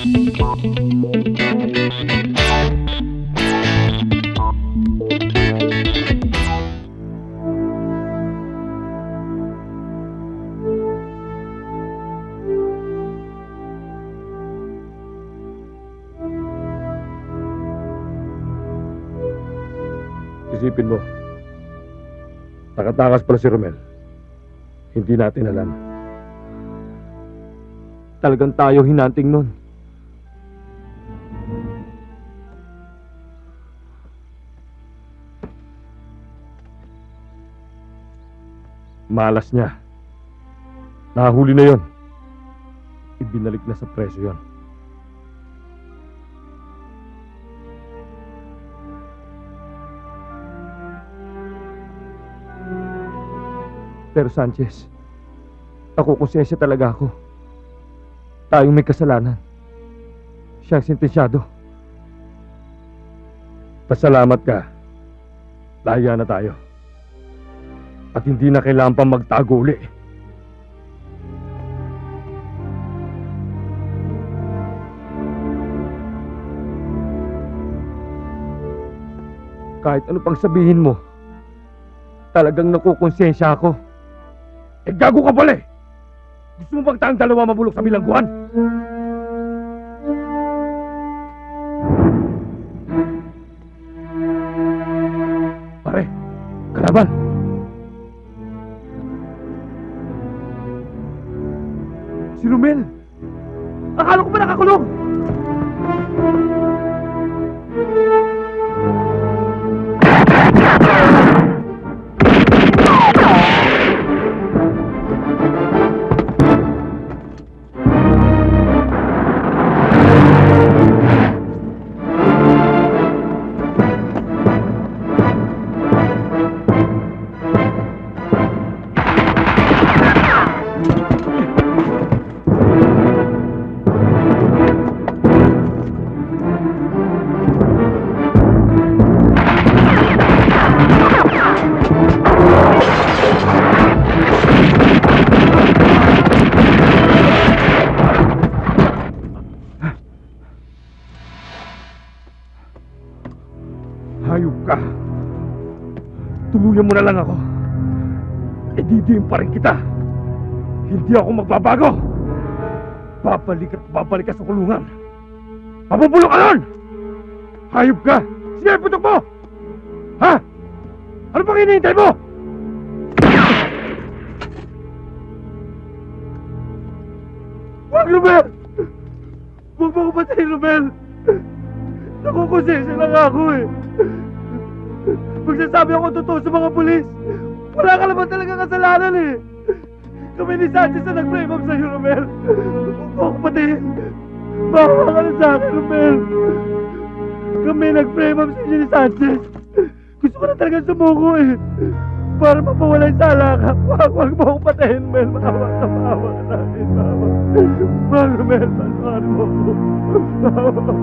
Isipin mo, nakatakas pala si Romel. Hindi natin alam. Talagang tayo hinanting nun. Malas niya. Nahuli na yon. Ibinalik na sa preso yon. Pero Sanchez, ako konsensya talaga ako. Tayong may kasalanan. Siyang sentensyado. Pasalamat ka. Laya na tayo. At hindi na kailangan pang magtago uli. Kahit ano pang sabihin mo, talagang nakukonsensya ako. Eh, gago ka pala eh! Gusto mo bang tayong dalawa mabulok sa bilangguan? Pare, kalaban! Si Romel! Akala ko ba nakakulong? Hayop ka. Tuluyan mo na lang ako. E didiin pa rin kita. Hindi ako magbabago. Babalik at babalik ka sa kulungan. Mabubulok ka nun! Hayop ka! Sige, putok mo! Ha? Ano pang hinihintay mo? Huwag, Romel! Huwag mo ko patayin, Romel! Nakukonsensya lang ako eh. Magsasabi ako totoo sa mga pulis. Wala ka naman talaga kasalanan eh. Kami ni Sanchez na nag-frame up sa'yo, Romel. Huwag mo ako patayin. Bawa ka na sa akin, Romel. Kami nag-frame up sa'yo ni Sanchez. Gusto ko na talaga sumuko eh. Para mapawala yung sala ka. Huwag mo ako patayin, Romel. Maawa ka na akin. Maawa, Romel. Maawa mo ako. Maawa ka.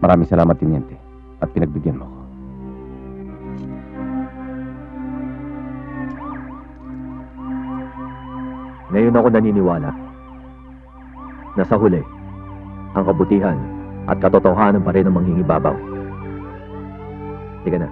Maraming salamat, Tiniente, at pinagbigyan mo ko. Ngayon ako naniniwala na sa huli, ang kabutihan at katotohanan pa rin ang manghingibabaw. Sige na.